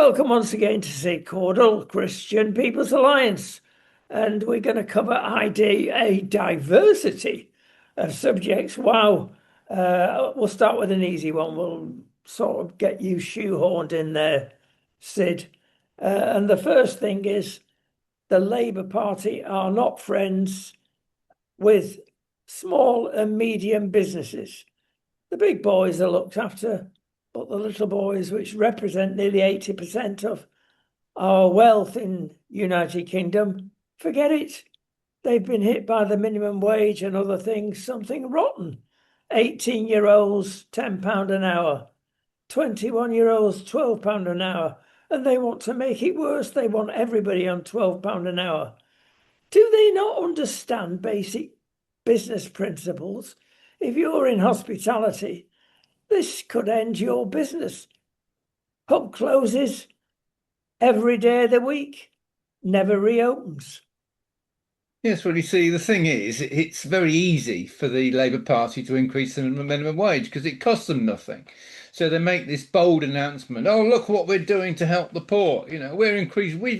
Welcome once again to St. Caudle Christian People's Alliance, and we're going to cover a diversity of subjects. Wow, we'll start with an easy one. We'll sort of get you shoehorned in there, Sid. And the first thing is the Labour Party are not friends with small and medium businesses. The big boys are looked after, but the little boys, which represent nearly 80% of our wealth in United Kingdom, forget it. They've been hit by the minimum wage and other things, something rotten. 18-year-olds, £10 an hour. 21-year-olds, £12 an hour. And they want to make it worse. They want everybody on £12 an hour. Do they not understand basic business principles? If you're in hospitality, this could end your business. Pub closes every day of the week, never reopens. Yes, well, you see, the thing is, it's very easy for the Labour Party to increase the minimum wage because it costs them nothing. So they make this bold announcement, oh, look what we're doing to help the poor. We've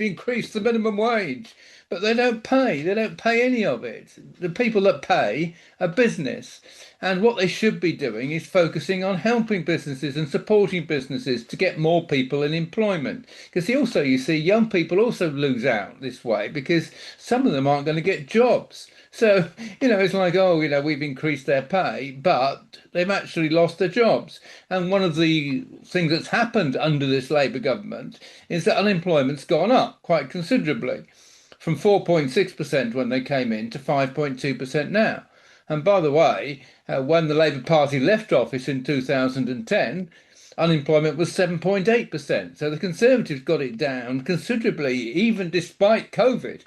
increased the minimum wage, but they don't pay. They don't pay any of it. The people that pay are business. And what they should be doing is focusing on helping businesses and supporting businesses to get more people in employment. Because you see, young people also lose out this way because some of them aren't going to get jobs. So, it's like, oh, we've increased their pay, but they've actually lost their jobs. And one of the things that's happened under this Labour government is that unemployment's gone up quite considerably from 4.6% when they came in to 5.2% now. And by the way, when the Labour Party left office in 2010, unemployment was 7.8%. So the Conservatives got it down considerably, even despite COVID.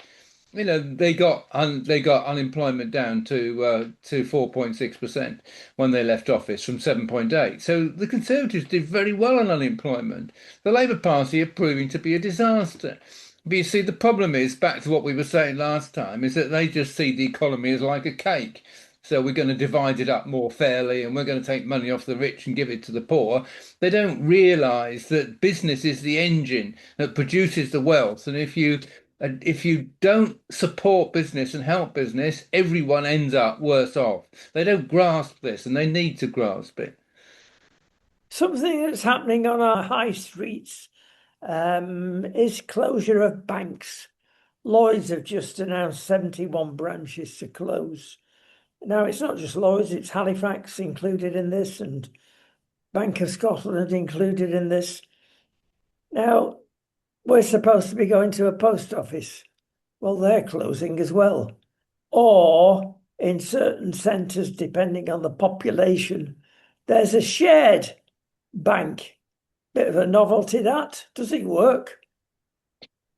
They got unemployment down to 4.6% when they left office from 7.8. So the Conservatives did very well on unemployment. The Labour Party are proving to be a disaster. But you see, the problem is, back to what we were saying last time, is that they just see the economy as like a cake. So we're going to divide it up more fairly and we're going to take money off the rich and give it to the poor. They don't realise that business is the engine that produces the wealth. And if you don't support business and help business, everyone ends up worse off. They don't grasp this and they need to grasp it. Something that's happening on our high streets is closure of banks. Lloyds have just announced 71 branches to close. Now, it's not just Lloyds, it's Halifax included in this and Bank of Scotland included in this. Now, we're supposed to be going to a post office. Well, they're closing as well. Or in certain centres, depending on the population, there's a shared bank. Bit of a novelty, that. Does it work?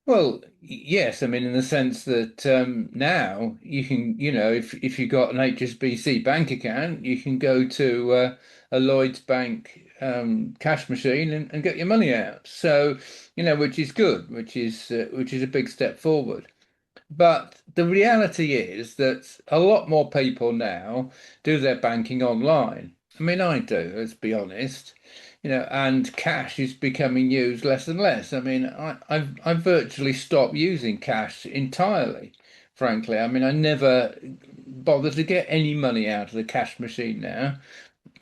Well, yes, I mean, in the sense that now you can, if you've got an HSBC bank account, you can go to a Lloyds Bank cash machine and get your money out. So, which is good, which is a big step forward. But the reality is that a lot more people now do their banking online. I mean, I do, let's be honest. And cash is becoming used less and less. I mean, I've virtually stopped using cash entirely, frankly. I mean, I never bother to get any money out of the cash machine now.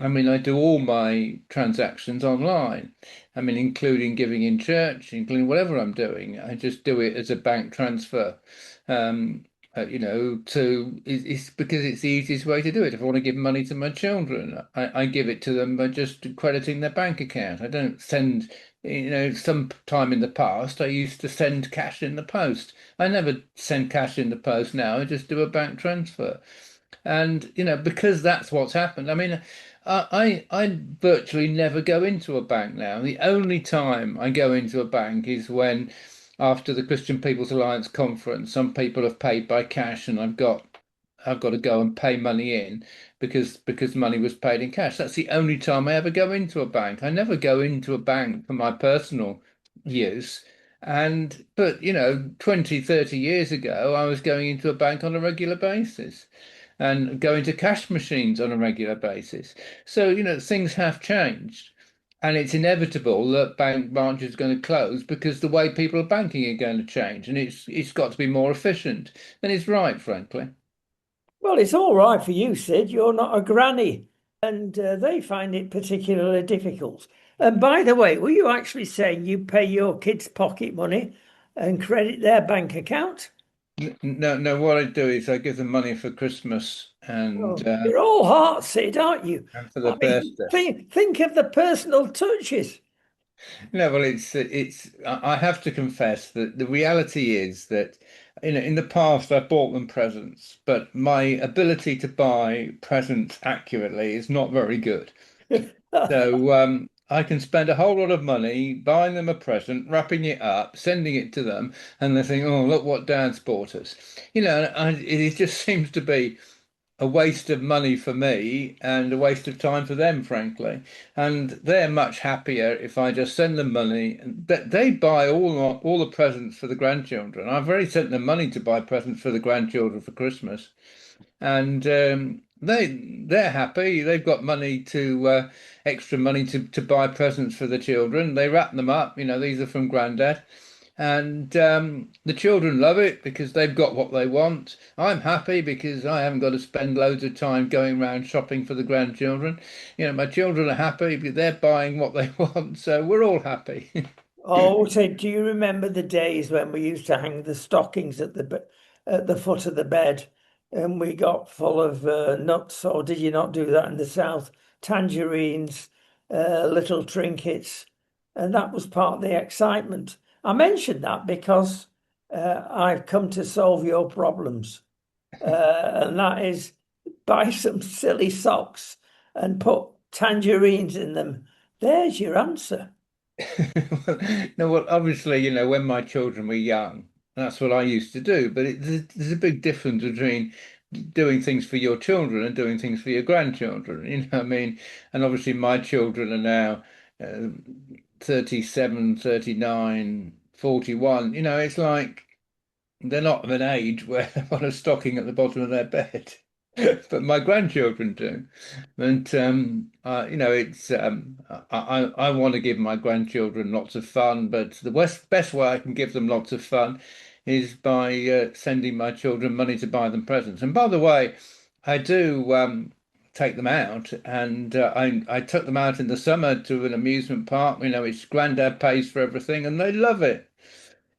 I mean, I do all my transactions online. I mean, including giving in church, including whatever I'm doing. I just do it as a bank transfer. Um, it's because it's the easiest way to do it. If I want to give money to my children, I give it to them by just crediting their bank account. I don't send, some time in the past, I used to send cash in the post. I never send cash in the post now. I just do a bank transfer. And, because that's what's happened. I mean, I virtually never go into a bank now. The only time I go into a bank is when, after the Christian People's Alliance conference, some people have paid by cash, and I've got to go and pay money in because money was paid in cash. That's the only time I ever go into a bank. I never go into a bank for my personal use. But 20, 30 years ago, I was going into a bank on a regular basis and going to cash machines on a regular basis. So, things have changed. And it's inevitable that bank branches are going to close because the way people are banking are going to change, and it's got to be more efficient. And it's right, frankly. Well, it's all right for you, Sid. You're not a granny, and they find it particularly difficult. And by the way, were you actually saying you pay your kids' pocket money and credit their bank account? No, no. What I do is I give them money for Christmas Oh, you're all heart, Sid, aren't you? and for their I mean, birthday. think of the personal touches. No, well, it's. I have to confess that the reality is that in the past I bought them presents, but my ability to buy presents accurately is not very good. So I can spend a whole lot of money buying them a present, wrapping it up, sending it to them, and they think, "Oh, look what Dad's bought us." It just seems to be a waste of money for me and a waste of time for them, frankly. And they're much happier if I just send them money. But they buy all the presents for the grandchildren. I've already sent them money to buy presents for the grandchildren for Christmas, and they're happy. They've got money to extra money to buy presents for the children. They wrap them up. These are from Grandad. And the children love it because they've got what they want. I'm happy because I haven't got to spend loads of time going around shopping for the grandchildren. My children are happy because they're buying what they want. So we're all happy. Oh, so do you remember the days when we used to hang the stockings at the foot of the bed, and we got full of nuts? Or did you not do that in the south? Tangerines, little trinkets, and that was part of the excitement. I mentioned that because I've come to solve your problems, and that is buy some silly socks and put tangerines in them. There's your answer. No, well, obviously, when my children were young, that's what I used to do. But there's a big difference between doing things for your children and doing things for your grandchildren. What I mean? And obviously, my children are now uh, 37, 39, 41. It's like they're not of an age where they want a stocking at the bottom of their bed, but my grandchildren do. And it's I want to give my grandchildren lots of fun, but the best way I can give them lots of fun is by sending my children money to buy them presents. And by the way, I do take them out, and I took them out in the summer to an amusement park. It's Granddad pays for everything, and they love it.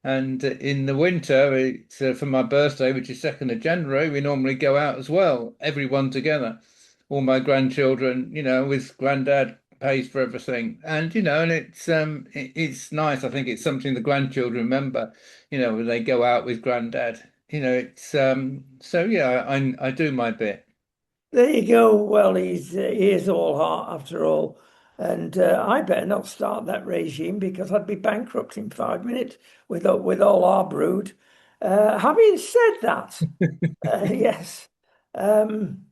And in the winter, it's for my birthday, which is 2nd of January, we normally go out as well, everyone together. All my grandchildren, with Granddad pays for everything. And it's nice. I think it's something the grandchildren remember, when they go out with Granddad. It's so yeah, I do my bit. There you go. Well, he is all heart after all, and I better not start that regime because I'd be bankrupt in 5 minutes with all our brood. Having said that, yes, um,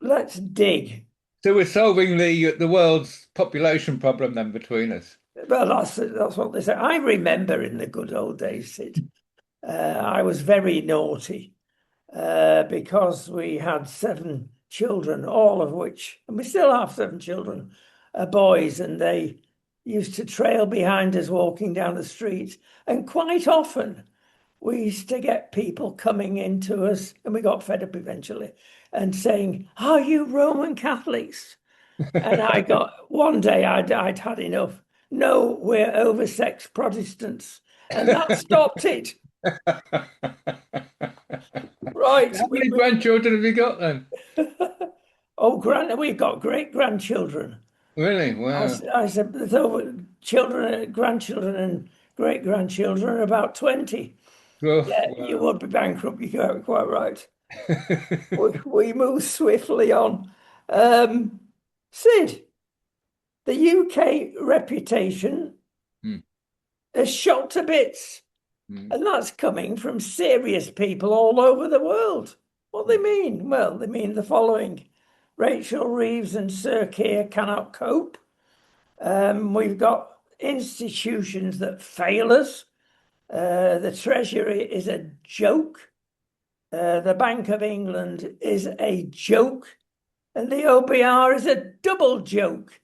let's dig. So we're solving the world's population problem then between us. Well, that's what they say. I remember in the good old days, Sid. I was very naughty. Because we had 7 children, all of which, and we still have 7 children, are boys, and they used to trail behind us walking down the street. And quite often, we used to get people coming into us, and we got fed up eventually, and saying, "Are you Roman Catholics?" And I got one day I'd had enough. No, we're oversexed Protestants, and that stopped it. Right, How we many moved. grandchildren have you got then? Oh, we've got great grandchildren. Really? Wow. I said, there's over children, grandchildren, and great grandchildren are about 20. Oof, Yeah, you wow. would be bankrupt. You're quite right. We move swiftly on. Um, Sid, the UK reputation Hmm, has shot to bits, hmm, and that's coming from serious people all over the world. What they hmm. mean? Well, they mean the following. Rachel Reeves and Sir Keir cannot cope. We've got institutions that fail us. The Treasury is a joke. The Bank of England is a joke. And the OBR is a double joke.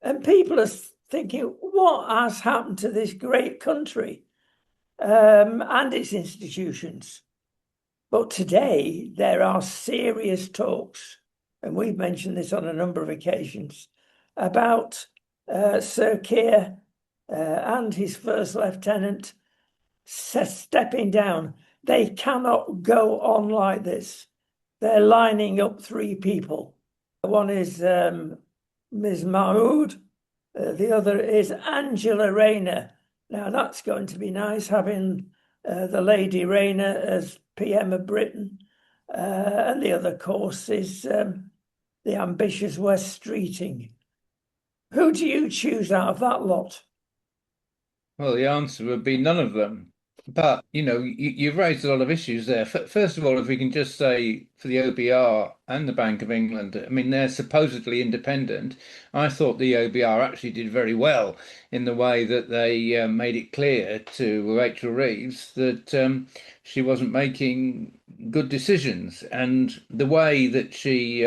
And people are thinking, what has happened to this great country and its institutions? But today there are serious talks, and we've mentioned this on a number of occasions, about Sir Keir and his first lieutenant stepping down. They cannot go on like this. They're lining up three people. One is Ms. Mahmood, the other is Angela Rayner. Now that's going to be nice, having the Lady Rayner as PM of Britain. And the other course is the ambitious Wes Streeting. Who do you choose out of that lot? Well, the answer would be none of them. But, you've raised a lot of issues there. First of all, if we can just say for the OBR and the Bank of England, I mean, they're supposedly independent. I thought the OBR actually did very well in the way that they made it clear to Rachel Reeves that she wasn't making good decisions. And the way that she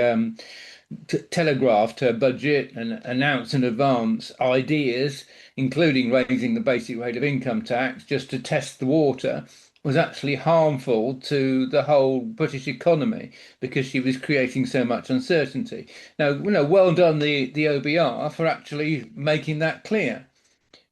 telegraphed her budget and announced in advance ideas, including raising the basic rate of income tax just to test the water, was actually harmful to the whole British economy because she was creating so much uncertainty. Now, well done the OBR for actually making that clear.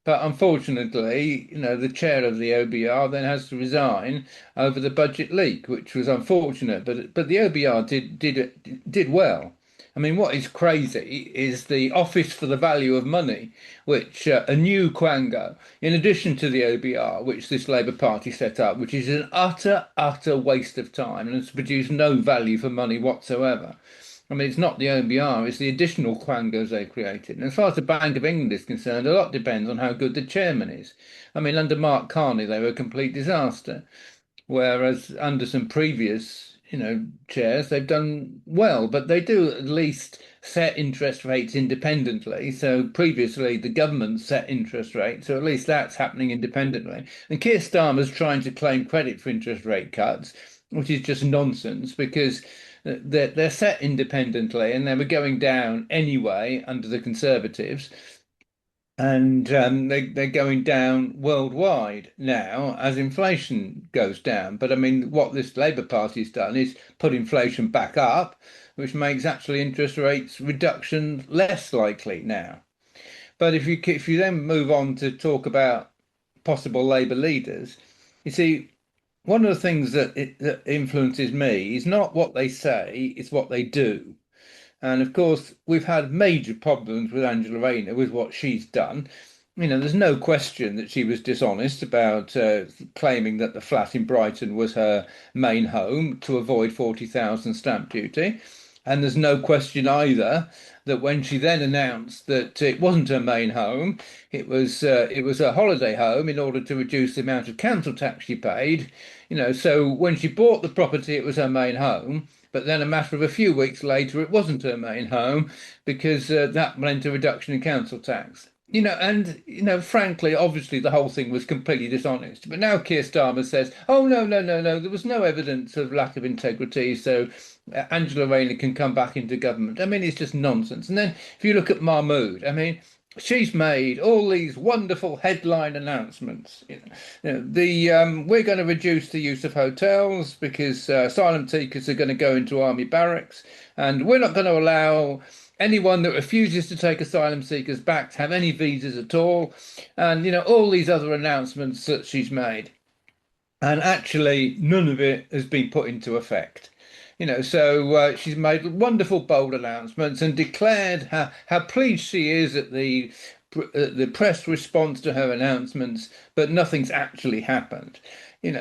But unfortunately, the chair of the OBR then has to resign over the budget leak, which was unfortunate. But the OBR did well. I mean, what is crazy is the Office for the Value of Money, which a new quango, in addition to the OBR, which this Labour Party set up, which is an utter waste of time and has produced no value for money whatsoever. I mean, it's not the OBR, it's the additional quangos they created. And as far as the Bank of England is concerned, a lot depends on how good the chairman is. I mean, under Mark Carney, they were a complete disaster. Whereas under some previous, chairs, they've done well, but they do at least set interest rates independently. So previously, the government set interest rates, so at least that's happening independently. And Keir Starmer's trying to claim credit for interest rate cuts, which is just nonsense because they're set independently and they were going down anyway under the Conservatives. And they're going down worldwide now as inflation goes down. But I mean, what this Labour Party's done is put inflation back up, which makes actually interest rates reduction less likely now. But if you then move on to talk about possible Labour leaders, you see, one of the things that influences me is not what they say, it's what they do. And of course, we've had major problems with Angela Rayner with what she's done. There's no question that she was dishonest about claiming that the flat in Brighton was her main home to avoid 40,000 stamp duty. And there's no question either that when she then announced that it wasn't her main home, it was a holiday home in order to reduce the amount of council tax she paid. So when she bought the property, it was her main home. But then a matter of a few weeks later, it wasn't her main home because that meant a reduction in council tax. Frankly, obviously, the whole thing was completely dishonest. But now Keir Starmer says, oh, no, no, no, no, there was no evidence of lack of integrity. So Angela Rayner can come back into government. I mean, it's just nonsense. And then if you look at Mahmood, I mean, she's made all these wonderful headline announcements. We're going to reduce the use of hotels because asylum seekers are going to go into army barracks, and we're not going to allow anyone that refuses to take asylum seekers back to have any visas at all, and all these other announcements that she's made. And actually, none of it has been put into effect. So she's made wonderful, bold announcements and declared how pleased she is at the press response to her announcements, but nothing's actually happened.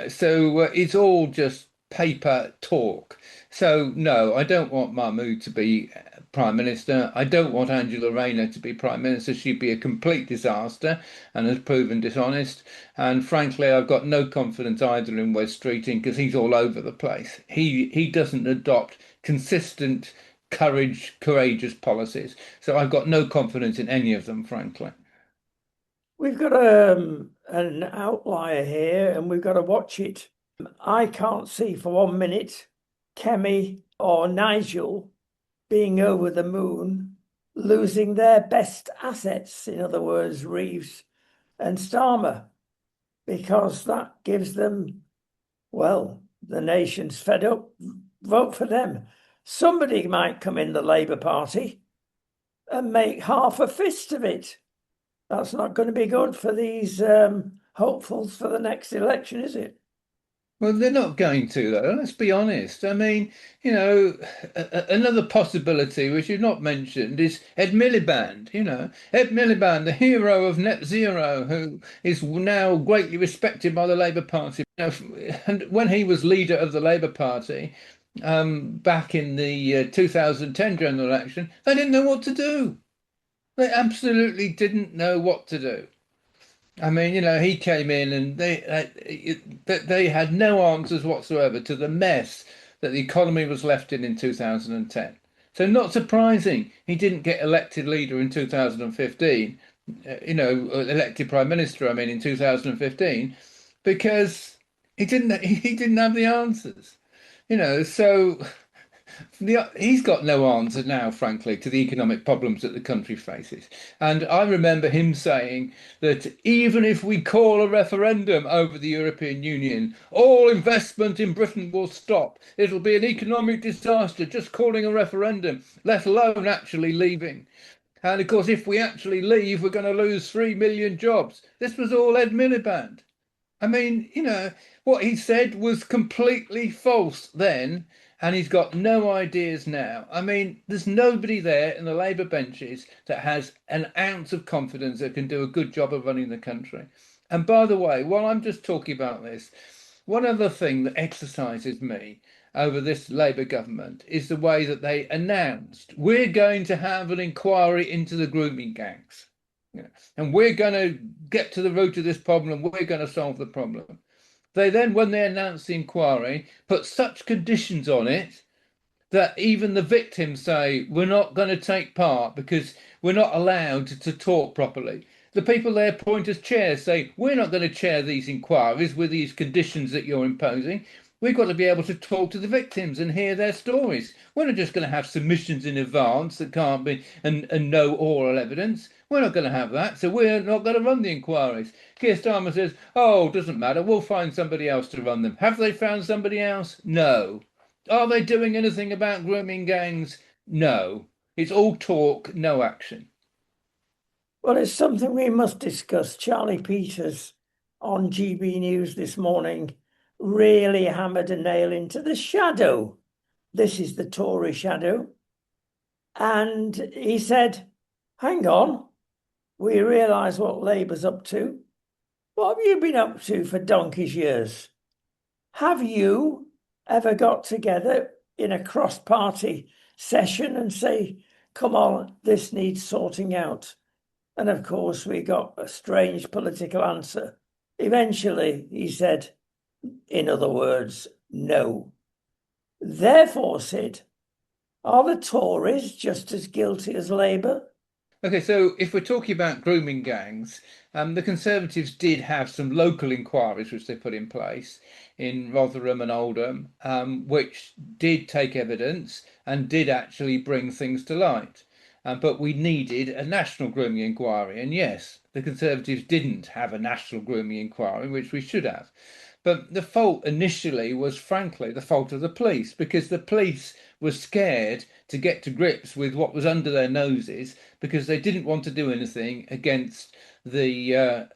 So it's all just paper talk. So no, I don't want Mahmood to be Prime Minister. I don't want Angela Rayner to be Prime Minister. She'd be a complete disaster and has proven dishonest. And frankly, I've got no confidence either in Wes Streeting because he's all over the place. He doesn't adopt consistent, courageous policies. So I've got no confidence in any of them, frankly. We've got an outlier here and we've got to watch it. I can't see for 1 minute Kemi or Nigel being over the moon losing their best assets, in other words, Reeves and Starmer, because that gives them, well, the nation's fed up, vote for them. Somebody might come in the Labour Party and make half a fist of it. That's not going to be good for these hopefuls for the next election, is it? Well, they're not going to, though. Let's be honest. I mean, another possibility which you've not mentioned is Ed Miliband. Ed Miliband, the hero of net zero, who is now greatly respected by the Labour Party. And when he was leader of the Labour Party, back in the 2010 general election, they didn't know what to do. They absolutely didn't know what to do. I mean, he came in and they had no answers whatsoever to the mess that the economy was left in 2010. So not surprising he didn't get elected leader in 2015, elected prime minister, I mean, in 2015, because he didn't have the answers. So he's got no answer now, frankly, to the economic problems that the country faces. And I remember him saying that even if we call a referendum over the European Union, all investment in Britain will stop. It'll be an economic disaster just calling a referendum, let alone actually leaving. And of course, if we actually leave, we're going to lose 3 million jobs. This was all Ed Miliband. I mean, what he said was completely false then, and he's got no ideas now. I mean, there's nobody there in the Labour benches that has an ounce of confidence that can do a good job of running the country. And by the way, while I'm just talking about this, one other thing that exercises me over this Labour government is the way that they announced, we're going to have an inquiry into the grooming gangs. And we're going to get to the root of this problem. We're going to solve the problem. They then, when they announced the inquiry, put such conditions on it that even the victims say, we're not going to take part because we're not allowed to talk properly. The people they appoint as chairs say, we're not going to chair these inquiries with these conditions that you're imposing. We've got to be able to talk to the victims and hear their stories. We're not just going to have submissions in advance that can't be and no oral evidence. We're not going to have that, so we're not going to run the inquiries. Keir Starmer says, oh, doesn't matter, we'll find somebody else to run them. Have they found somebody else? No. Are they doing anything about grooming gangs? No. It's all talk, no action. Well, it's something we must discuss. Charlie Peters on GB News this morning really hammered a nail into the shadow. This is the Tory shadow. And he said, hang on, we realise what Labour's up to. What have you been up to for donkey's years? Have you ever got together in a cross-party session and say, come on, this needs sorting out? And of course, we got a strange political answer. Eventually, he said, in other words, no. Therefore, Sid, are the Tories just as guilty as Labour? Okay, so if we're talking about grooming gangs, the Conservatives did have some local inquiries which they put in place in Rotherham and Oldham, which did take evidence and did actually bring things to light. But we needed a national grooming inquiry. And yes, the Conservatives didn't have a national grooming inquiry, which we should have. But the fault initially was, frankly, the fault of the police, because the police were scared to get to grips with what was under their noses because they didn't want to do anything against the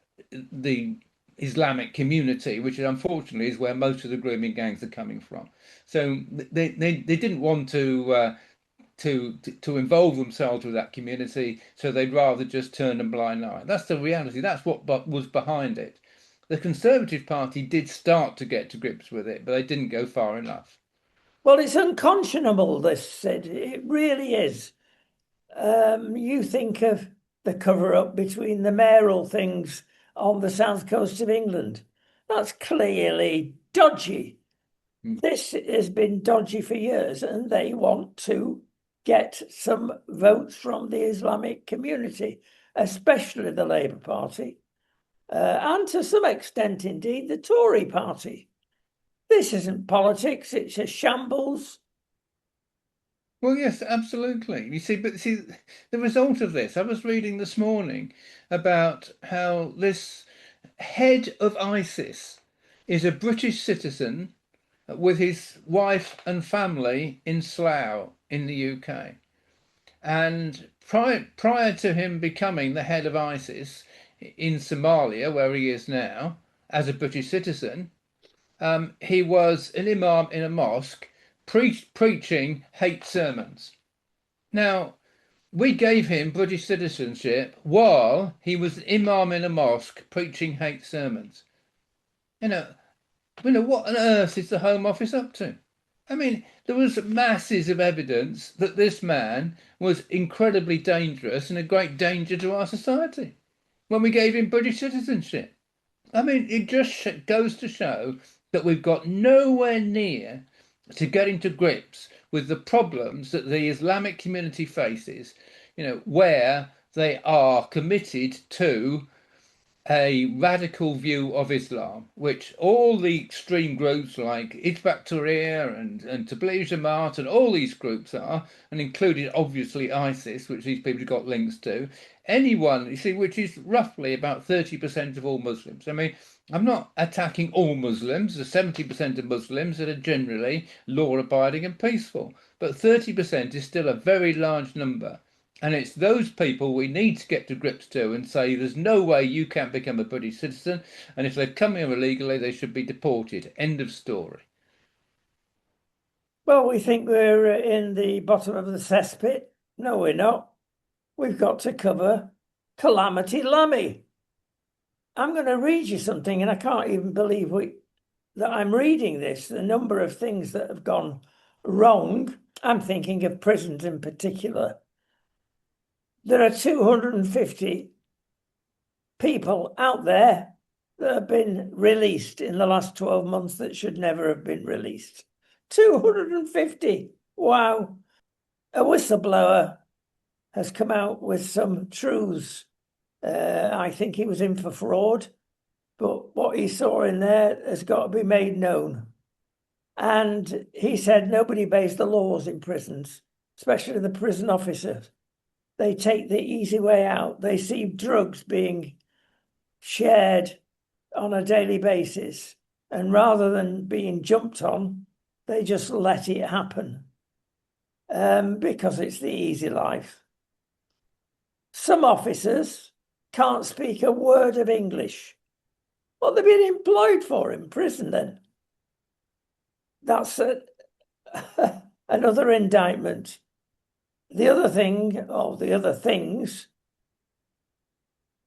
Islamic community, which unfortunately is where most of the grooming gangs are coming from. So they didn't want to involve themselves with that community, so they'd rather just turn a blind eye. That's the reality. That's what was behind it. The Conservative Party did start to get to grips with it, but they didn't go far enough. Well, it's unconscionable, this, Sid. It really is. You think of the cover-up between the mayoral things on the south coast of England. That's clearly dodgy. This has been dodgy for years, and they want to get some votes from the Islamic community, especially the Labour Party, and to some extent, indeed, the Tory party. This isn't politics, it's a shambles. Well, yes, absolutely. But the result of this, I was reading this morning about how this head of ISIS is a British citizen with his wife and family in Slough in the UK. And prior to him becoming the head of ISIS in Somalia, where he is now, as a British citizen, he was an imam in a mosque preaching hate sermons. Now, we gave him British citizenship while he was an imam in a mosque preaching hate sermons. You know, what on earth is the Home Office up to? I mean, there was masses of evidence that this man was incredibly dangerous and a great danger to our society when we gave him British citizenship. I mean, it just goes to show that we've got nowhere near to getting to grips with the problems that the Islamic community faces, where they are committed to a radical view of Islam, which all the extreme groups like Hizb ut-Tahrir and Tabligh Jamaat and all these groups are, and including obviously ISIS, which these people have got links to. Anyone, you see, which is roughly about 30% of all Muslims. I mean, I'm not attacking all Muslims, the 70% of Muslims that are generally law-abiding and peaceful, but 30% is still a very large number. And it's those people we need to get to grips to and say there's no way you can become a British citizen, and if they've come here illegally, they should be deported. End of story. Well, we think we're in the bottom of the cesspit. No, we're not. We've got to cover Calamity Lammy. I'm going to read you something, and I can't even believe that I'm reading this. The number of things that have gone wrong. I'm thinking of prisons in particular. There are 250 people out there that have been released in the last 12 months that should never have been released. 250. Wow. A whistleblower has come out with some truths. I think he was in for fraud, but what he saw in there has got to be made known. And he said nobody obeys the laws in prisons, especially the prison officers. They take the easy way out. They see drugs being shared on a daily basis, and rather than being jumped on, they just let it happen because it's the easy life. Some officers can't speak a word of English. What they've been employed for in prison then? That's another indictment. The other thing, or the other things,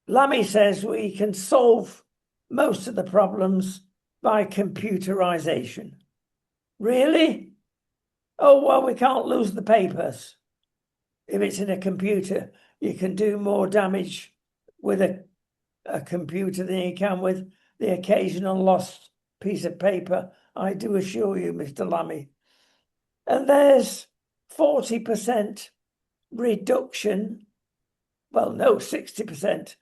Lammy says we can solve most of the problems by computerization. Really? Oh, well, we can't lose the papers. If it's in a computer, you can do more damage with a computer than you can with the occasional lost piece of paper. I do assure you, Mr. Lammy. And there's 40% reduction. Well, no, 60%.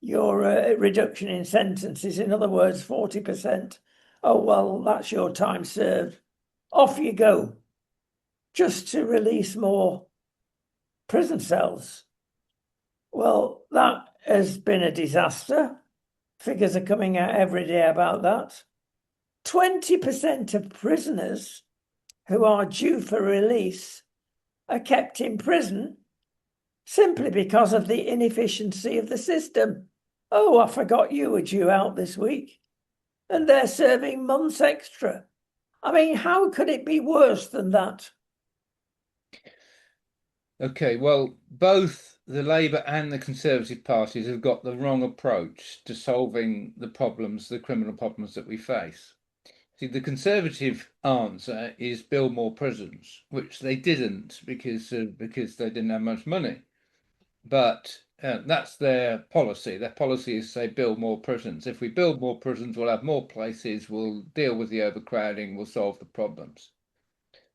Your reduction in sentences. In other words, 40%. Oh, well, that's your time served. Off you go. Just to release more prison cells. Well, that has been a disaster. Figures are coming out every day about that. 20% of prisoners who are due for release are kept in prison simply because of the inefficiency of the system. Oh, I forgot you were due out this week. And they're serving months extra. I mean, how could it be worse than that? Okay, well, both the Labour and the Conservative parties have got the wrong approach to solving the problems, the criminal problems that we face. See, the Conservative answer is build more prisons, which they didn't because they didn't have much money. But that's their policy. Their policy is say build more prisons. If we build more prisons, we'll have more places. We'll deal with the overcrowding. We'll solve the problems.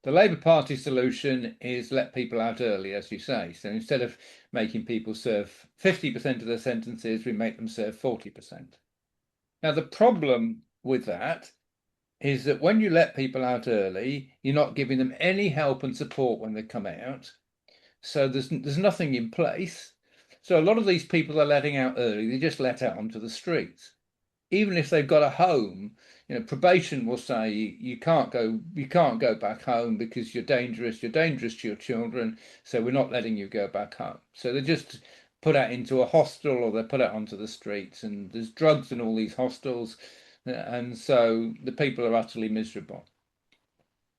The Labour Party solution is let people out early, as you say. So instead of making people serve 50% of their sentences, we make them serve 40%. Now, the problem with that is that when you let people out early, you're not giving them any help and support when they come out. So there's nothing in place. So a lot of these people are letting out early, they just let out onto the streets. Even if they've got a home, probation will say you can't go back home because you're dangerous to your children, so we're not letting you go back home. So they're just put out into a hostel or they're put out onto the streets, and there's drugs in all these hostels, and so the people are utterly miserable.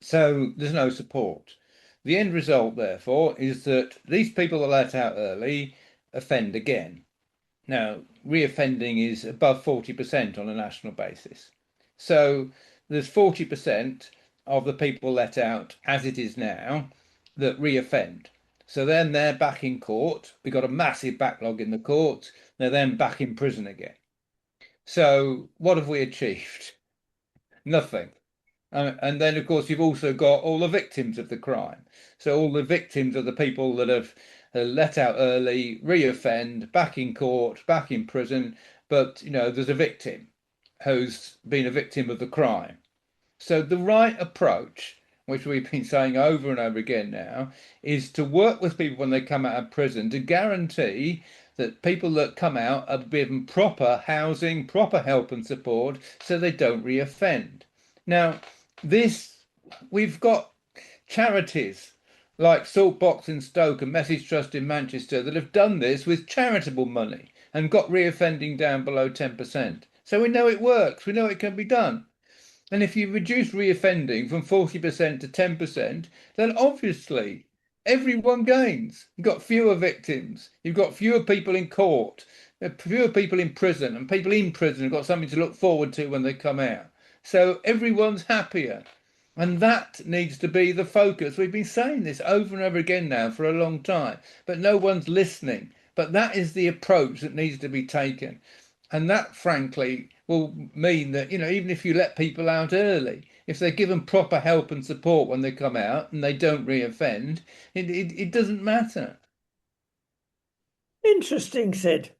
So there's no support. The end result, therefore, is that these people that let out early offend again. Now, reoffending is above 40% on a national basis. So there's 40% of the people let out as it is now that reoffend. So then they're back in court. We've got a massive backlog in the court. They're then back in prison again. So what have we achieved? Nothing. And then, of course, you've also got all the victims of the crime. So all the victims are the people that have let out early, reoffend, back in court, back in prison. But, there's a victim who's been a victim of the crime. So the right approach, which we've been saying over and over again now, is to work with people when they come out of prison to guarantee that people that come out are given proper housing, proper help and support so they don't reoffend. Now, we've got charities like Saltbox in Stoke and Message Trust in Manchester that have done this with charitable money and got reoffending down below 10%. So we know it works, we know it can be done. And if you reduce reoffending from 40% to 10%, then obviously everyone gains. You've got fewer victims, you've got fewer people in court, fewer people in prison, and people in prison have got something to look forward to when they come out. So everyone's happier. And that needs to be the focus. We've been saying this over and over again now for a long time, but no one's listening. But that is the approach that needs to be taken. And that, frankly, will mean that, even if you let people out early, if they're given proper help and support when they come out and they don't reoffend, it doesn't matter. Interesting, Sid.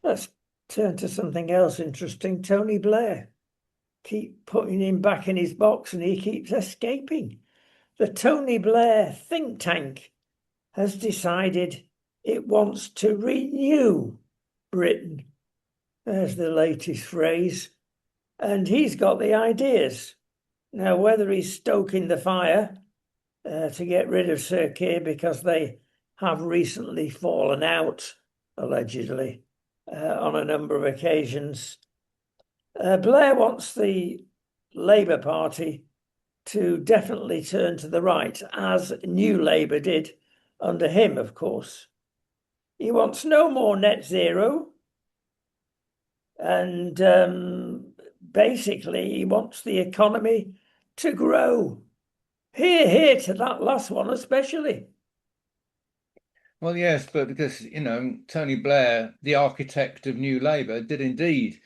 Let's turn to something else interesting. Tony Blair. Keep putting him back in his box and he keeps escaping. The Tony Blair think tank has decided it wants to renew Britain. There's the latest phrase. And he's got the ideas. Now, whether he's stoking the fire to get rid of Sir Keir because they have recently fallen out, allegedly, on a number of occasions, Blair wants the Labour Party to definitely turn to the right, as New Labour did under him, of course. He wants no more net zero. And basically, he wants the economy to grow. Hear to that last one, especially. Well, yes, but because, Tony Blair, the architect of New Labour, did indeed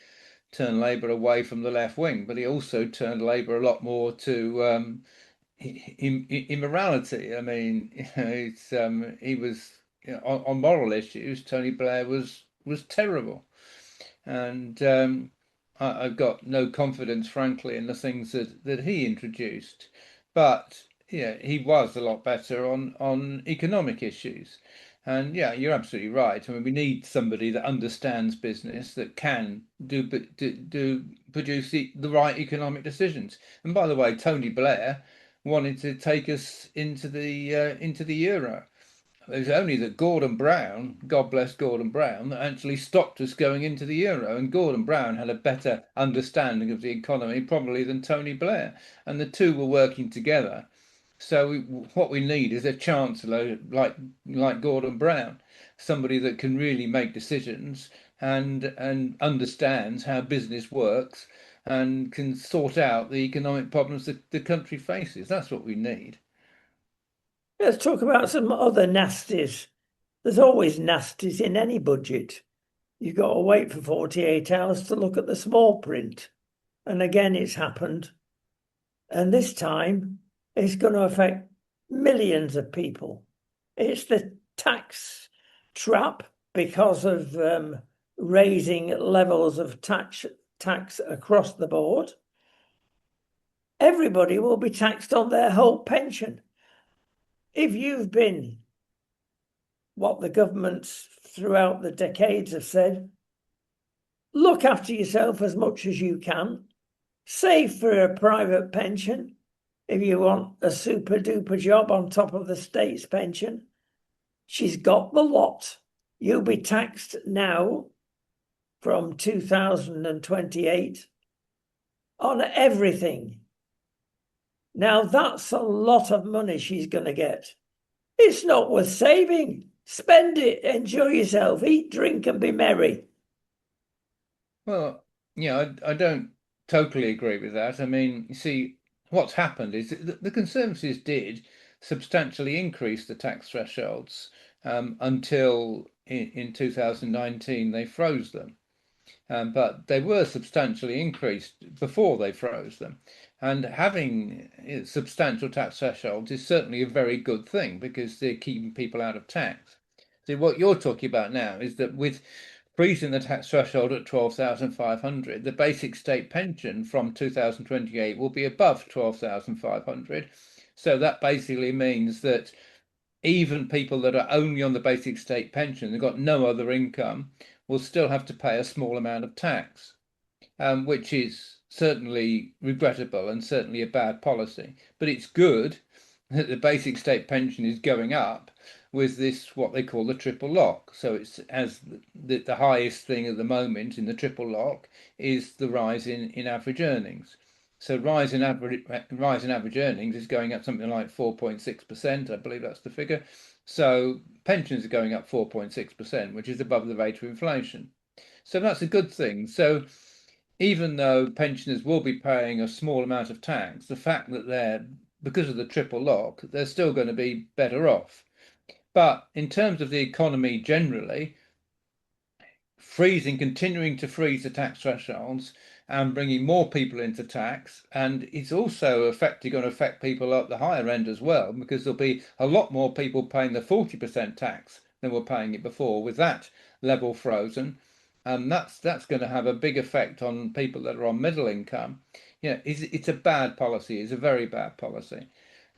turn Labour away from the left wing, but he also turned Labour a lot more to immorality. I mean, he was on moral issues. Tony Blair was terrible, and I've got no confidence, frankly, in the things that he introduced. But yeah, he was a lot better on economic issues. And yeah, you're absolutely right. I mean, we need somebody that understands business, that can do produce the right economic decisions. And by the way, Tony Blair wanted to take us into the euro. It was only that Gordon Brown, God bless Gordon Brown, that actually stopped us going into the euro. And Gordon Brown had a better understanding of the economy probably than Tony Blair. And the two were working together. So what we need is a chancellor like Gordon Brown, somebody that can really make decisions and understands how business works and can sort out the economic problems that the country faces. That's what we need. Let's talk about some other nasties. There's always nasties in any budget. You've got to wait for 48 hours to look at the small print. And again, it's happened. And this time, it's going to affect millions of people. It's the tax trap because of raising levels of tax across the board. everybody will be taxed on their whole pension. If you've been what the governments throughout the decades have said, look after yourself as much as you can, save for a private pension if you want a super duper job on top of the state's pension. She's got the lot. You'll be taxed now from 2028 on everything. Now that's a lot of money she's going to get. It's not worth saving. Spend it, enjoy yourself, eat, drink, and be merry. Well, yeah, I don't totally agree with that. I mean, you see, what's happened is that the Conservatives did substantially increase the tax thresholds until in 2019 they froze them. But they were substantially increased before they froze them. And having substantial tax thresholds is certainly a very good thing because they're keeping people out of tax. So what you're talking about now is that with freezing the tax threshold at 12,500, the basic state pension from 2028 will be above 12,500. So that basically means that even people that are only on the basic state pension, they've got no other income, will still have to pay a small amount of tax, which is certainly regrettable and certainly a bad policy. But it's good that the basic state pension is going up with this, what they call the triple lock. So it's as the highest thing at the moment in the triple lock is the rise in average earnings. So rise in average earnings is going up something like 4.6%. I believe that's the figure. So pensions are going up 4.6%, which is above the rate of inflation. So that's a good thing. So even though pensioners will be paying a small amount of tax, the fact that they're, because of the triple lock, they're still going to be better off. But in terms of the economy generally, continuing to freeze the tax thresholds and bringing more people into tax, and it's also going to affect people at the higher end as well, because there'll be a lot more people paying the 40% tax than were paying it before with that level frozen. And that's going to have a big effect on people that are on middle income. It's a bad policy. It's a very bad policy.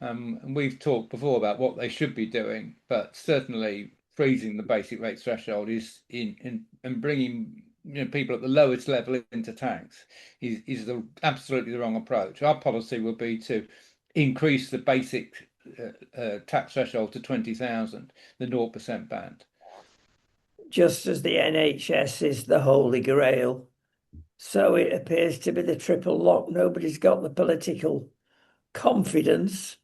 And we've talked before about what they should be doing, but certainly freezing the basic rate threshold is in and bringing people at the lowest level into tax is absolutely the wrong approach. Our policy would be to increase the basic tax threshold to 20,000, the 0% band. Just as the NHS is the holy grail, so it appears to be the triple lock. Nobody's got the political confidence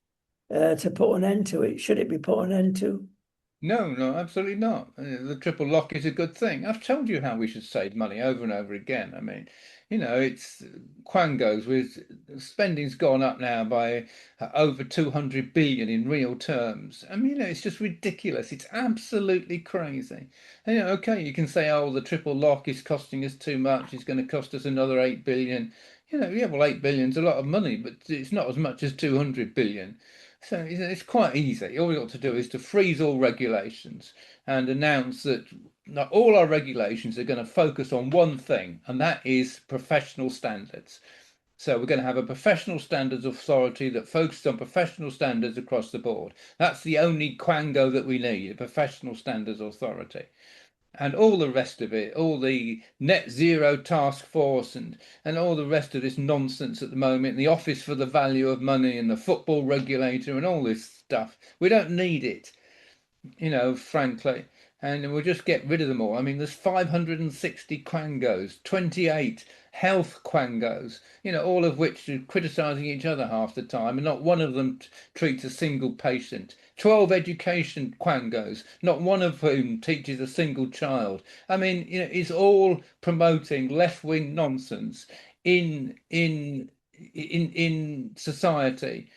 to put an end to it. Should it be put an end to? No, no, absolutely not. The triple lock is a good thing. I've told you how we should save money over and over again. I mean, it's quangos with spending's gone up now by over 200 billion in real terms. I mean, it's just ridiculous. It's absolutely crazy. And, okay, you can say, oh, the triple lock is costing us too much. It's going to cost us another 8 billion. Yeah, well, 8 billion's a lot of money, but it's not as much as 200 billion. So it's quite easy. All we've got to do is to freeze all regulations and announce that all our regulations are going to focus on one thing, and that is professional standards. So we're going to have a professional standards authority that focuses on professional standards across the board. That's the only quango that we need, a professional standards authority. And all the rest of it, all the net zero task force and all the rest of this nonsense at the moment, the Office for the Value of Money and the football regulator and all this stuff, we don't need it, frankly. And we'll just get rid of them all. I mean, there's 560 quangos, 28 health quangos, all of which are criticizing each other half the time, and not one of them treats a single patient. 12 education quangos, not one of whom teaches a single child. I mean, it's all promoting left-wing nonsense in society.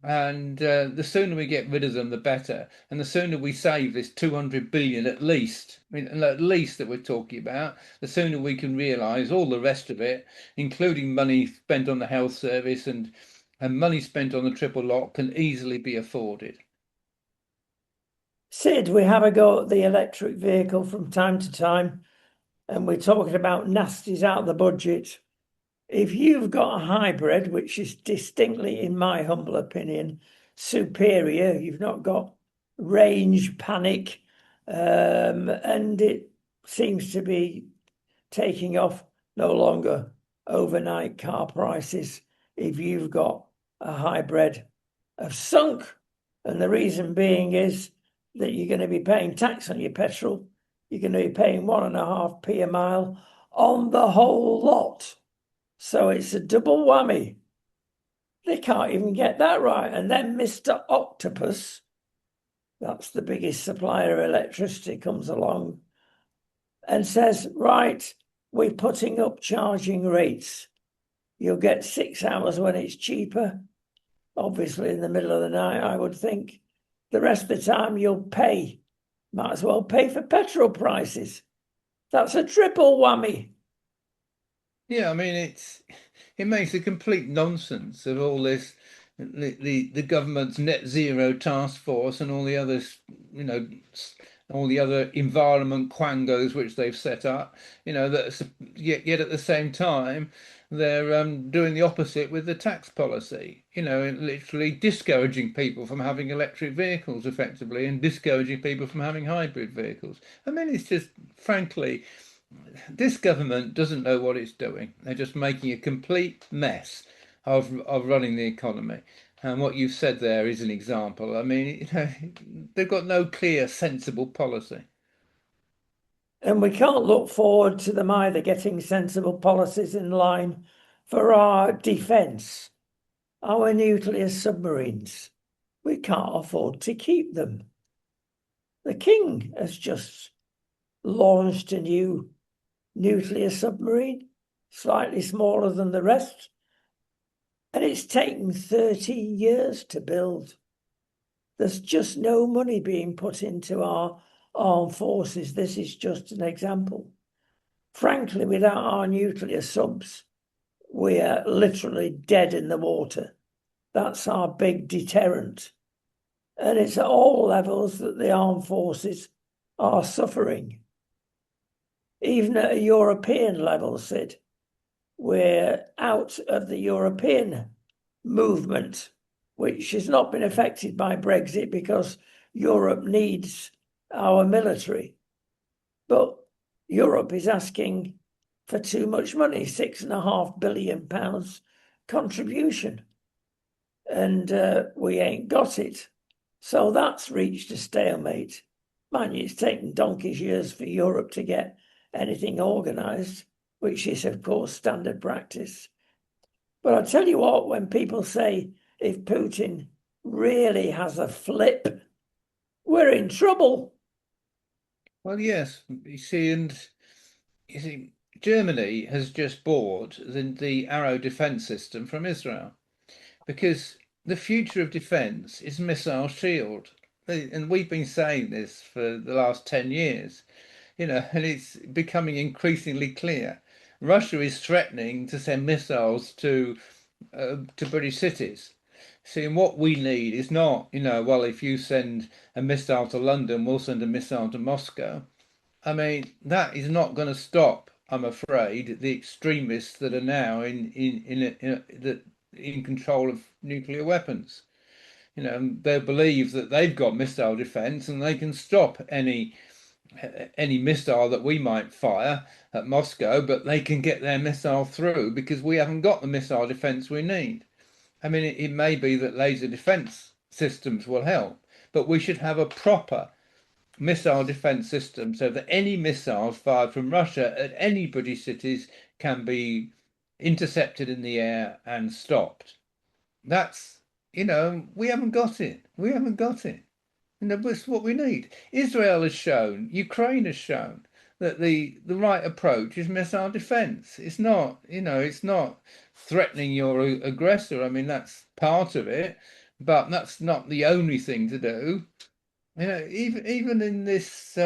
And the sooner we get rid of them, the better. And the sooner we save this 200 billion at least, I mean, at least that we're talking about, the sooner we can realise all the rest of it, including money spent on the health service and money spent on the triple lock, can easily be afforded. Sid, we have a go at the electric vehicle from time to time, and we're talking about nasties out of the budget. if you've got a hybrid, which is distinctly, in my humble opinion, superior, you've not got range panic, and it seems to be taking off no longer overnight car prices. If you've got a hybrid have sunk, and the reason being is that you're going to be paying tax on your petrol. You're going to be paying 1.5p a mile on the whole lot. So it's a double whammy. They can't even get that right. And then Mr. Octopus, that's the biggest supplier of electricity, comes along and says, right, we're putting up charging rates. You'll get 6 hours when it's cheaper, obviously in the middle of the night, I would think. The rest of the time you'll pay. Might as well pay for petrol prices. That's a triple whammy. Yeah, I mean it makes a complete nonsense of all this, the government's net zero task force and all the others, you know, all the other environment quangos which they've set up, that yet at the same time they're doing the opposite with the tax policy, literally discouraging people from having electric vehicles effectively and discouraging people from having hybrid vehicles. I mean, it's just frankly this government doesn't know what it's doing. They're just making a complete mess of running the economy. And what you've said there is an example. I mean, they've got no clear, sensible policy. And we can't look forward to them either getting sensible policies in line for our defence. Our nuclear submarines, we can't afford to keep them. The King has just launched a new nuclear submarine, slightly smaller than the rest, and it's taken 30 years to build. There's just no money being put into our armed forces. This is just an example. Frankly, without our nuclear subs, we're literally dead in the water. That's our big deterrent. And it's at all levels that the armed forces are suffering. Even at a European level, Sid, we're out of the European movement, which has not been affected by Brexit because Europe needs our military. But Europe is asking for too much money, £6.5 billion contribution. And we ain't got it. So that's reached a stalemate. Mind you, it's taken donkey's years for Europe to get anything organised, which is, of course, standard practice. But I tell you what, when people say if Putin really has a flip, we're in trouble. Well, yes, you see, Germany has just bought the Arrow defense system from Israel because the future of defense is missile shield. And we've been saying this for the last 10 years, and it's becoming increasingly clear. Russia is threatening to send missiles to British cities. See, and what we need is not, well, if you send a missile to London, we'll send a missile to Moscow. I mean, that is not going to stop, I'm afraid, the extremists that are now in control of nuclear weapons. They believe that they've got missile defense and they can stop any missile that we might fire at Moscow, but they can get their missile through because we haven't got the missile defense we need. I mean, it may be that laser defense systems will help, but we should have a proper missile defense system so that any missiles fired from Russia at any British cities can be intercepted in the air and stopped. That's, we haven't got it. We haven't got it. That's what we need. Israel has shown, Ukraine has shown that the right approach is missile defense. It's not threatening your aggressor. I mean, that's part of it, but that's not the only thing to do. Even in this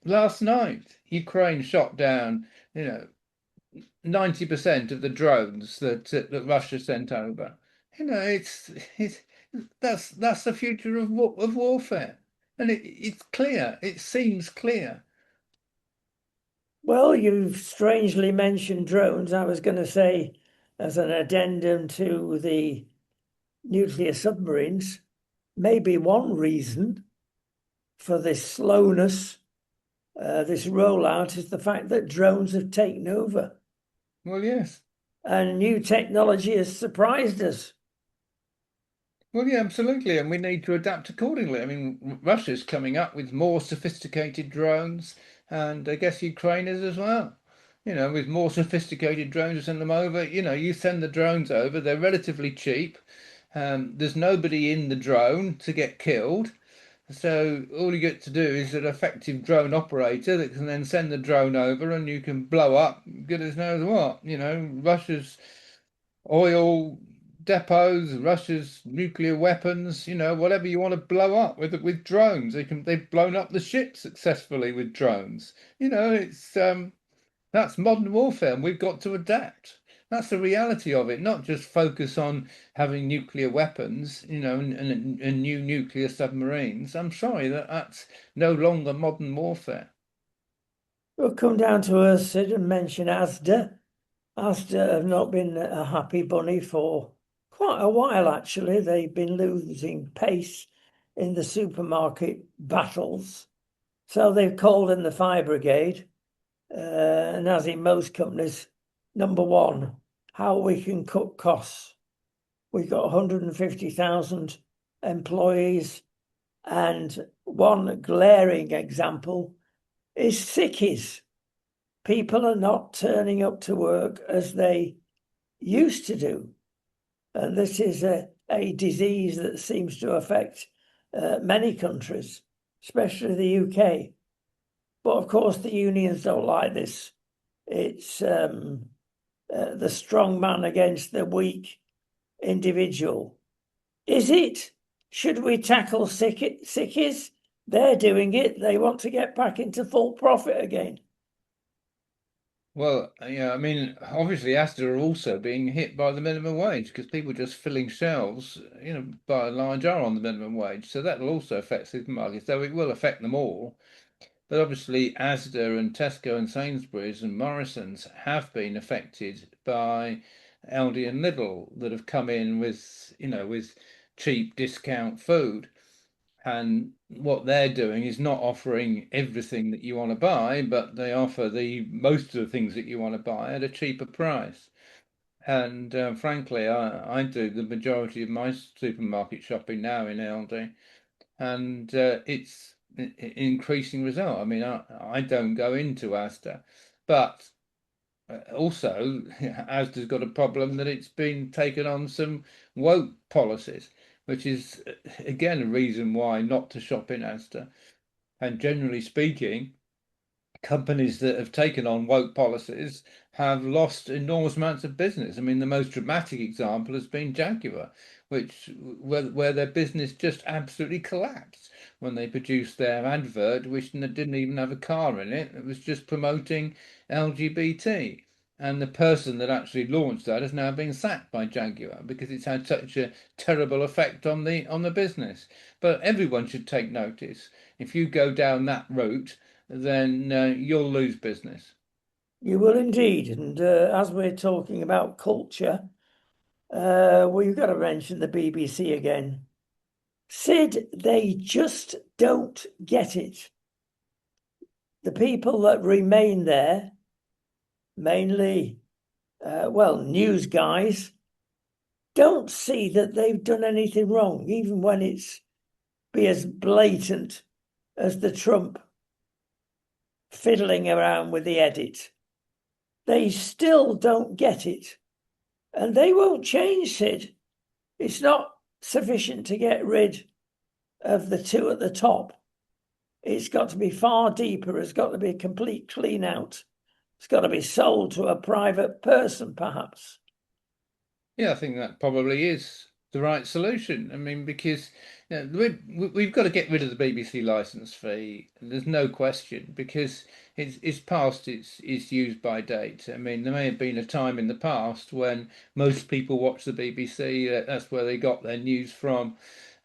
last night, Ukraine shot down, 90% of the drones that Russia sent over. It's that's the future of warfare, and it's clear. It seems clear. Well, you've strangely mentioned drones. I was going to say, as an addendum to the nuclear submarines, maybe one reason for this slowness, this rollout, is the fact that drones have taken over Well, yes. and new technology has surprised us. Well, yeah, absolutely. And we need to adapt accordingly. I mean, Russia's coming up with more sophisticated drones, and I guess Ukraine is as well. With more sophisticated drones, you send them over. You send the drones over, they're relatively cheap. There's nobody in the drone to get killed. So all you get to do is an effective drone operator that can then send the drone over and you can blow up goodness knows what. Russia's oil depots, Russia's nuclear weapons, whatever you want to blow up with drones. They've blown up the ship successfully with drones. It's that's modern warfare, and we've got to adapt. That's the reality of it, not just focus on having nuclear weapons, and new nuclear submarines. I'm sorry that's no longer modern warfare. We'll come down to Sid and mention Asda. Asda have not been a happy bunny for quite a while, actually. They've been losing pace in the supermarket battles. So they've called in the fire brigade. And as in most companies, number one, how we can cut costs. We've got 150,000 employees, and one glaring example is sickies. People are not turning up to work as they used to do. And this is a disease that seems to affect many countries, especially the UK. But of course, the unions don't like this. It's the strong man against the weak individual. Is it? Should we tackle sickies? They're doing it. They want to get back into full profit again. Well, yeah, I mean, obviously Asda are also being hit by the minimum wage because people just filling shelves, by and large are on the minimum wage. So that'll also affect supermarkets, though it will affect them all. But obviously, Asda and Tesco and Sainsbury's and Morrison's have been affected by Aldi and Lidl that have come in with cheap discount food. And what they're doing is not offering everything that you want to buy, but they offer the most of the things that you want to buy at a cheaper price. And frankly, I do the majority of my supermarket shopping now in Aldi, and it's increasing result. I mean, I don't go into Asda, but also Asda's got a problem that it's been taken on some woke policies, which is again a reason why not to shop in Asda. And generally speaking, companies that have taken on woke policies have lost enormous amounts of business. I mean, the most dramatic example has been Jaguar, where their business just absolutely collapsed when they produced their advert, which didn't even have a car in it. It was just promoting LGBT. And the person that actually launched that is now being sacked by Jaguar because it's had such a terrible effect on the business. But everyone should take notice. If you go down that route, then you'll lose business. You will indeed. And as we're talking about culture, we've got to mention the BBC again. Sid, they just don't get it. The people that remain there, mainly, news guys, don't see that they've done anything wrong, even when it's be as blatant as the Trump fiddling around with the edit. They still don't get it. And they won't change, Sid. It's not sufficient to get rid of the two at the top. It's got to be far deeper. It's got to be a complete clean out. It's got to be sold to a private person, perhaps. Yeah, I think that probably is the right solution. I mean, because we've got to get rid of the BBC license fee. There's no question because it's past its use by date. I mean, there may have been a time in the past when most people watch the BBC. That's where they got their news from.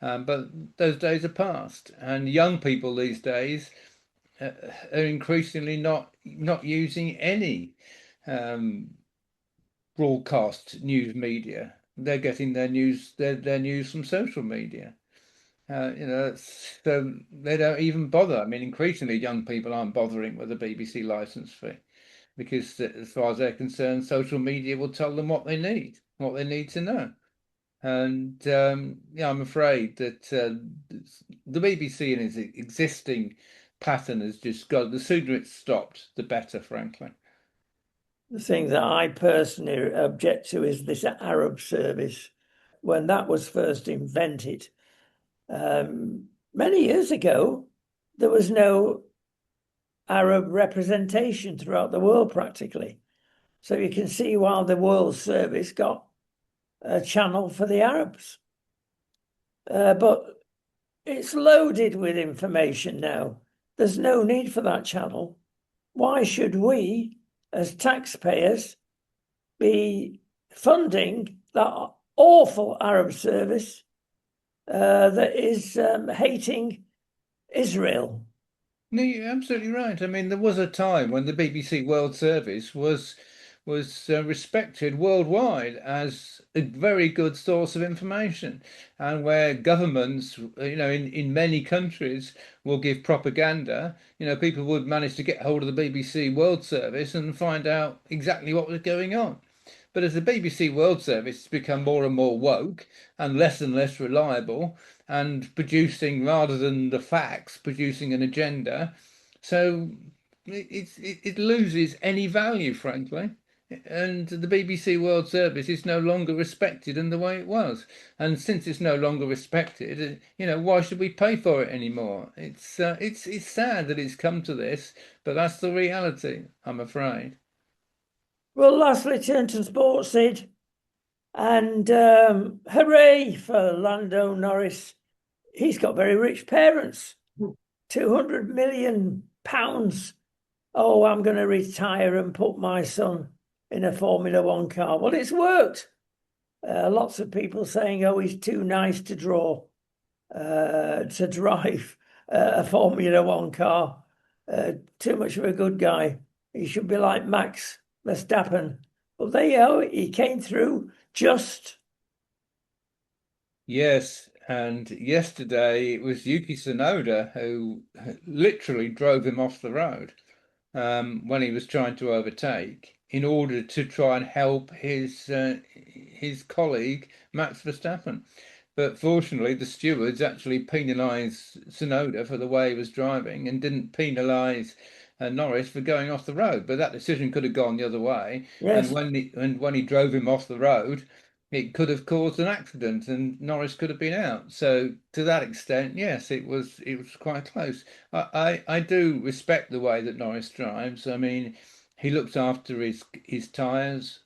But those days are past, and young people these days are increasingly not using any um, broadcast news media. They're getting their news from social media. So they don't even bother. I mean, increasingly young people aren't bothering with a BBC license fee because, as far as they're concerned, social media will tell them what they need to know. And yeah, I'm afraid that the BBC in its existing pattern has just got, the sooner it's stopped, the better, frankly. The thing that I personally object to is this Arab service. When that was first invented, many years ago, there was no Arab representation throughout the world practically. So you can see why the World Service got a channel for the Arabs. But it's loaded with information now. There's no need for that channel. Why should we, as taxpayers, be funding that awful Arab service that is hating Israel? No, you're absolutely right. I mean, there was a time when the BBC World Service was respected worldwide as a very good source of information, and where governments, in many countries will give propaganda, people would manage to get hold of the BBC World Service and find out exactly what was going on. But as the BBC World Service has become more and more woke and less reliable and producing, rather than the facts, producing an agenda, so it loses any value, frankly. And the BBC World Service is no longer respected in the way it was. And since it's no longer respected, why should we pay for it anymore? It's sad that it's come to this, but that's the reality, I'm afraid. Well, lastly, turn to sports, Sid. And hooray for Lando Norris. He's got very rich parents. £200 million. Oh, I'm going to retire and put my son in a Formula One car. Well, it's worked. Lots of people saying, oh, he's too nice to drive a Formula One car. Too much of a good guy. He should be like Max Verstappen. Well, there you go. He came through just. Yes, and yesterday it was Yuki Tsunoda who literally drove him off the road when he was trying to overtake in order to try and help his colleague Max Verstappen. But fortunately, the stewards actually penalised Tsunoda for the way he was driving and didn't penalise Norris for going off the road. But that decision could have gone the other way. And Yes. when he drove him off the road, it could have caused an accident, and Norris could have been out. So to that extent, yes, it was quite close. I do respect the way that Norris drives. I mean, he looks after his tyres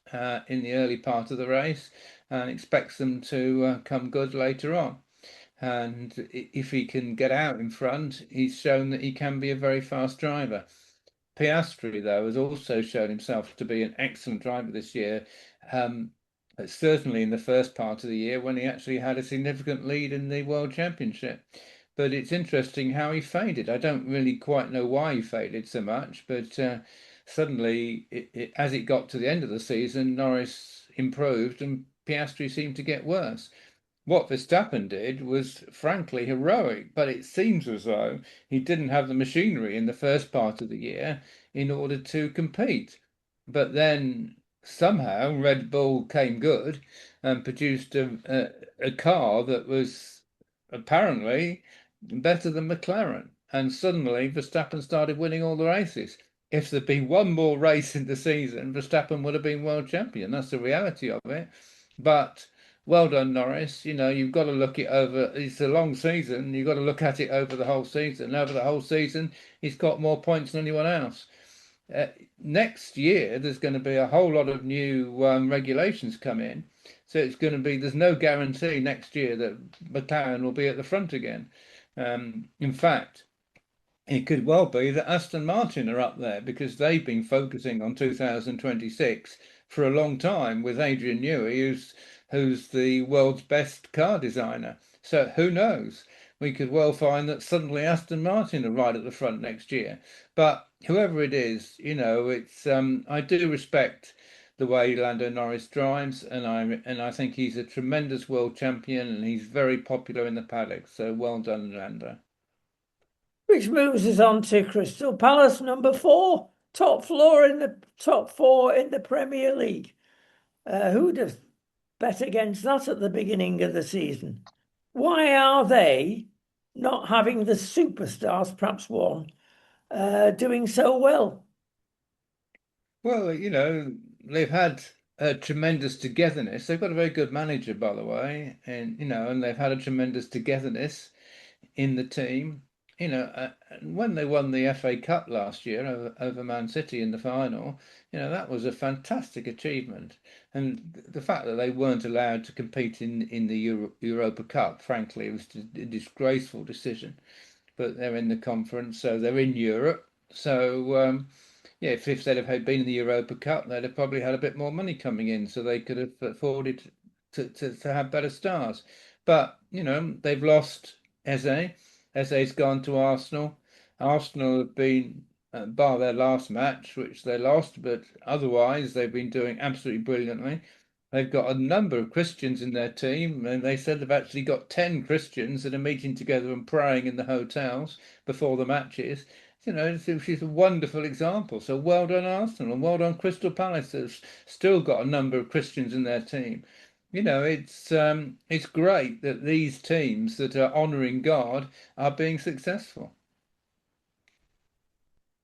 in the early part of the race and expects them to come good later on. And if he can get out in front, he's shown that he can be a very fast driver. Piastri, though, has also shown himself to be an excellent driver this year. Certainly in the first part of the year when he actually had a significant lead in the World Championship. But it's interesting how he faded. I don't really quite know why he faded so much, but suddenly, as it got to the end of the season, Norris improved and Piastri seemed to get worse. What Verstappen did was frankly heroic, but it seems as though he didn't have the machinery in the first part of the year in order to compete. But then somehow Red Bull came good and produced a car that was apparently better than McLaren. And suddenly Verstappen started winning all the races. If there'd been one more race in the season, Verstappen would have been world champion. That's the reality of it. But well done, Norris. You've got to look it over. It's a long season. You've got to look at it over the whole season. Over the whole season, he's got more points than anyone else. Next year, there's going to be a whole lot of new regulations come in. So there's no guarantee next year that McLaren will be at the front again. In fact, it could well be that Aston Martin are up there because they've been focusing on 2026 for a long time with Adrian Newey, who's the world's best car designer. So who knows? we could well find that suddenly Aston Martin are right at the front next year. But whoever it is, it's I do respect the way Lando Norris drives, and I think he's a tremendous world champion, and he's very popular in the paddock. So well done, Lando. Which moves us on to Crystal Palace, number 4, top four in the Premier League. Who'd have bet against that at the beginning of the season? Why are they not having the superstars, perhaps one, doing so well? Well, they've had a tremendous togetherness. They've got a very good manager, by the way, and they've had a tremendous togetherness in the team. And when they won the FA Cup last year over Man City in the final, that was a fantastic achievement. And the fact that they weren't allowed to compete in the Europa Cup, frankly, was a disgraceful decision. But they're in the conference, so they're in Europe. So yeah, if they'd have been in the Europa Cup, they'd have probably had a bit more money coming in, so they could have afforded to have better stars. But they've lost Eze. Eze's gone to Arsenal. Arsenal have been, bar their last match, which they lost, but otherwise they've been doing absolutely brilliantly. They've got a number of Christians in their team, and they said they've actually got 10 Christians that are meeting together and praying in the hotels before the matches. She's a wonderful example. So well done, Arsenal, and well done, Crystal Palace. Has still got a number of Christians in their team. It's great that these teams that are honouring God are being successful.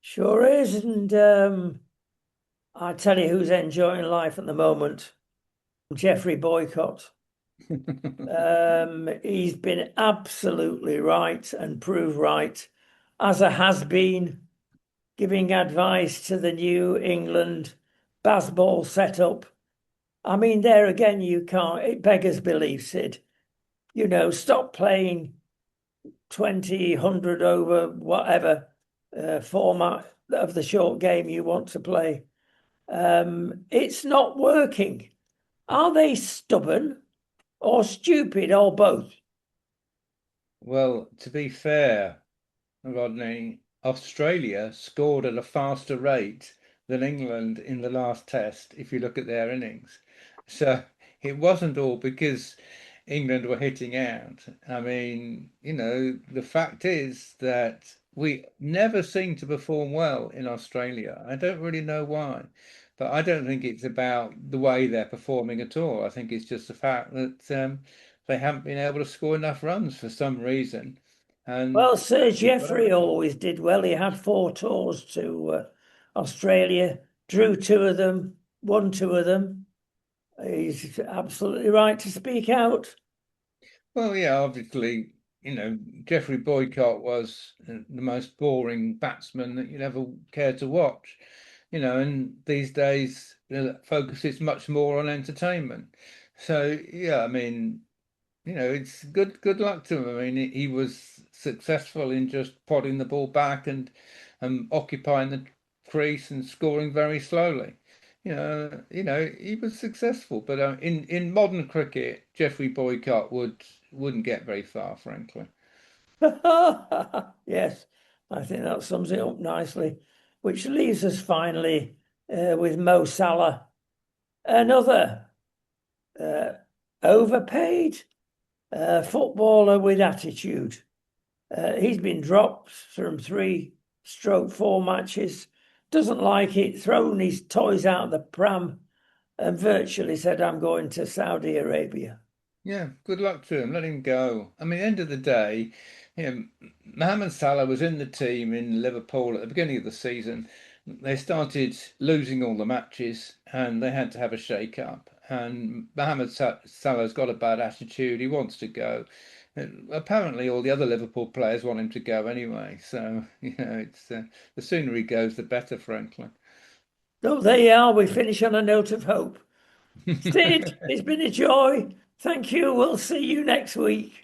Sure is, and I tell you who's enjoying life at the moment, Geoffrey Boycott. He's been absolutely right and proved right, as a has been, giving advice to the New England baseball setup. I mean, there again, you can't, it beggars belief, Sid. Stop playing 20, 100 over whatever format of the short game you want to play. It's not working. Are they stubborn or stupid or both? Well, to be fair, Rodney, Australia scored at a faster rate than England in the last test, if you look at their innings. So it wasn't all because England were hitting out. I mean, the fact is that we never seem to perform well in Australia. I don't really know why, but I don't think it's about the way they're performing at all. I think it's just the fact that they haven't been able to score enough runs for some reason. And Well, Sir Geoffrey always did well. He had 4 tours to Australia, drew 2 of them, won 2 of them. He's absolutely right to speak out. Well, yeah, obviously, Geoffrey Boycott was the most boring batsman that you'd ever care to watch, and these days, focus is much more on entertainment. So, yeah, I mean, it's good luck to him. I mean, he was successful in just prodding the ball back and occupying the crease and scoring very slowly. He was successful, but in modern cricket, Geoffrey Boycott wouldn't get very far, frankly. Yes, I think that sums it up nicely, which leaves us finally with Mo Salah, another overpaid footballer with attitude. He's been dropped from 3/4 matches, doesn't like it, thrown his toys out the pram, and virtually said, I'm going to Saudi Arabia. Yeah, good luck to him. Let him go. I mean, end of the day, Mohamed Salah was in the team in Liverpool at the beginning of the season. They started losing all the matches and they had to have a shake up. And Salah's got a bad attitude. He wants to go. And apparently, all the other Liverpool players want him to go anyway. So, it's the sooner he goes, the better, frankly. So there you are. We finish on a note of hope. Sid, it's been a joy. Thank you. We'll see you next week.